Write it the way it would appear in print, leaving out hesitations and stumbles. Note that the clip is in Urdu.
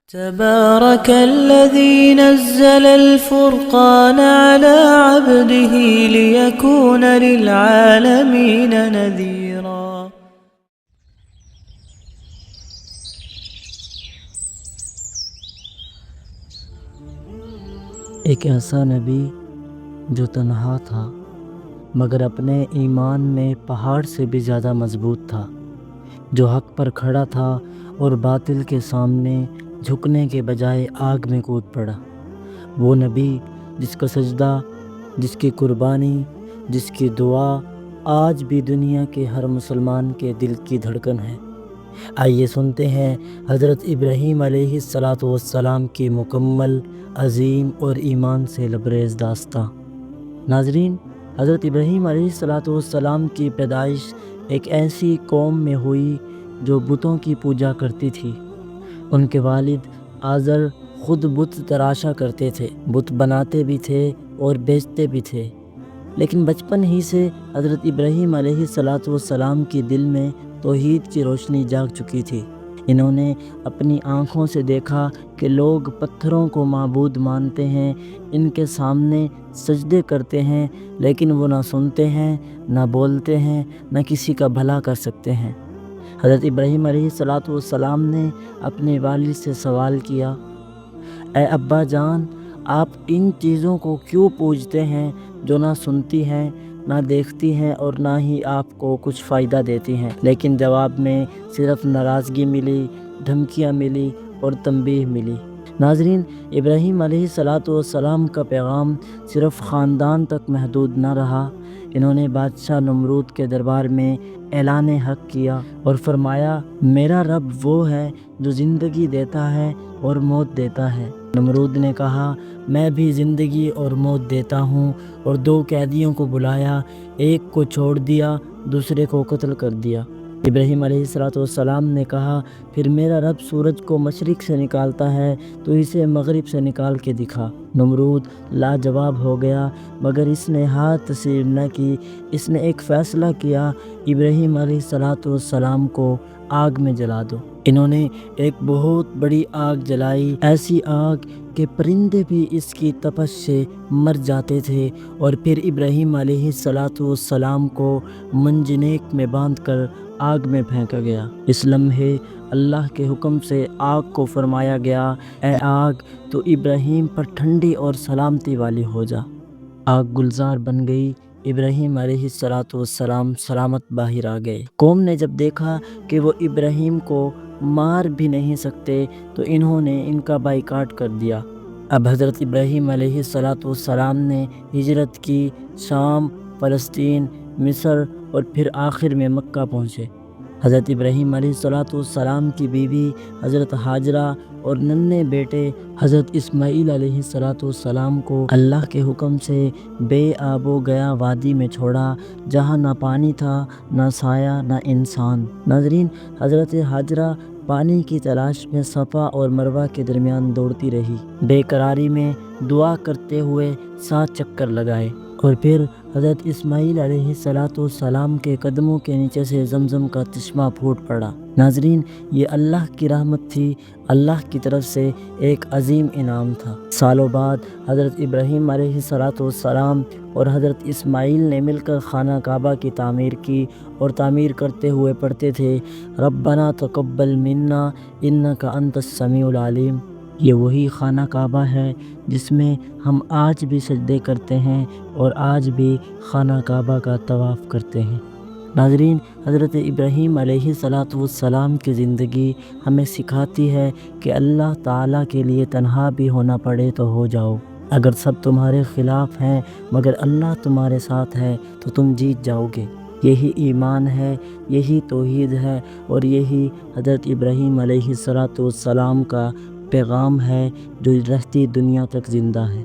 تبارك الذي نزل الفرقان على عبده ليكون للعالمين نذيرا۔ ایک ایسا نبی جو تنہا تھا مگر اپنے ایمان میں پہاڑ سے بھی زیادہ مضبوط تھا، جو حق پر کھڑا تھا اور باطل کے سامنے جھکنے کے بجائے آگ میں کود پڑا۔ وہ نبی جس کا سجدہ، جس کی قربانی، جس کی دعا آج بھی دنیا کے ہر مسلمان کے دل کی دھڑکن ہے۔ آئیے سنتے ہیں حضرت ابراہیم علیہ السلام کی مکمل، عظیم اور ایمان سے لبریز داستاں۔ ناظرین، حضرت ابراہیم علیہ السلام کی پیدائش ایک ایسی قوم میں ہوئی جو بتوں کی پوجا کرتی تھی۔ ان کے والد آزر خود بت تراشا کرتے تھے، بت بناتے بھی تھے اور بیچتے بھی تھے، لیکن بچپن ہی سے حضرت ابراہیم علیہ السلام کی دل میں توحید کی روشنی جاگ چکی تھی۔ انہوں نے اپنی آنکھوں سے دیکھا کہ لوگ پتھروں کو معبود مانتے ہیں، ان کے سامنے سجدے کرتے ہیں، لیکن وہ نہ سنتے ہیں، نہ بولتے ہیں، نہ کسی کا بھلا کر سکتے ہیں۔ حضرت ابراہیم علیہ السلام نے اپنے والد سے سوال کیا، اے ابا جان، آپ ان چیزوں کو کیوں پوجتے ہیں جو نہ سنتی ہیں، نہ دیکھتی ہیں اور نہ ہی آپ کو کچھ فائدہ دیتی ہیں؟ لیکن جواب میں صرف ناراضگی ملی، دھمکیاں ملی اور تنبیہ ملی۔ ناظرین، ابراہیم علیہ السلام کا پیغام صرف خاندان تک محدود نہ رہا۔ انہوں نے بادشاہ نمرود کے دربار میں اعلان حق کیا اور فرمایا، میرا رب وہ ہے جو زندگی دیتا ہے اور موت دیتا ہے۔ نمرود نے کہا، میں بھی زندگی اور موت دیتا ہوں، اور دو قیدیوں کو بلایا، ایک کو چھوڑ دیا، دوسرے کو قتل کر دیا۔ ابراہیم علیہ السلام نے کہا، پھر میرا رب سورج کو مشرق سے نکالتا ہے تو اسے مغرب سے نکال کے دکھا۔ نمرود لاجواب ہو گیا، مگر اس نے ہار تسلیم نہ کی۔ اس نے ایک فیصلہ کیا، ابراہیم علیہ السلام کو آگ میں جلا دو۔ انہوں نے ایک بہت بڑی آگ جلائی، ایسی آگ کہ پرندے بھی اس کی تپش سے مر جاتے تھے، اور پھر ابراہیم علیہ السلام کو منجنیق میں باندھ کر آگ میں پھینکا گیا۔ اس لمحے اللہ کے حکم سے آگ کو فرمایا گیا، اے آگ، تو ابراہیم پر ٹھنڈی اور سلامتی والی ہو جا۔ آگ گلزار بن گئی، ابراہیم علیہ السلام سلامت باہر آ گئے۔ قوم نے جب دیکھا کہ وہ ابراہیم کو مار بھی نہیں سکتے تو انہوں نے ان کا بائیکاٹ کر دیا۔ اب حضرت ابراہیم علیہ السلام نے ہجرت کی، شام، فلسطین، مصر اور پھر آخر میں مکہ پہنچے۔ حضرت ابراہیم علیہ السلام کی بیوی حضرت ہاجرہ اور ننھے بیٹے حضرت اسماعیل علیہ السلام کو اللہ کے حکم سے بے آب و گیا وادی میں چھوڑا، جہاں نہ پانی تھا، نہ سایہ، نہ انسان۔ ناظرین، حضرت ہاجرہ پانی کی تلاش میں صفا اور مروہ کے درمیان دوڑتی رہی، بے قراری میں دعا کرتے ہوئے 7 چکر لگائے، اور پھر حضرت اسماعیل علیہ السلام کے قدموں کے نیچے سے زمزم کا چشمہ پھوٹ پڑا۔ ناظرین، یہ اللہ کی رحمت تھی، اللہ کی طرف سے ایک عظیم انعام تھا۔ سالوں بعد حضرت ابراہیم علیہ السلام اور حضرت اسماعیل نے مل کر خانہ کعبہ کی تعمیر کی، اور تعمیر کرتے ہوئے پڑھتے تھے، ربنا تقبل منا انک انت السمیع العلیم۔ یہ وہی خانہ کعبہ ہے جس میں ہم آج بھی سجدے کرتے ہیں اور آج بھی خانہ کعبہ کا طواف کرتے ہیں۔ ناظرین، حضرت ابراہیم علیہ السلام کی زندگی ہمیں سکھاتی ہے کہ اللہ تعالیٰ کے لیے تنہا بھی ہونا پڑے تو ہو جاؤ۔ اگر سب تمہارے خلاف ہیں مگر اللہ تمہارے ساتھ ہے تو تم جیت جاؤ گے۔ یہی ایمان ہے، یہی توحید ہے، اور یہی حضرت ابراہیم علیہ السلام کا پیغام ہے جو رہتی دنیا تک زندہ ہے۔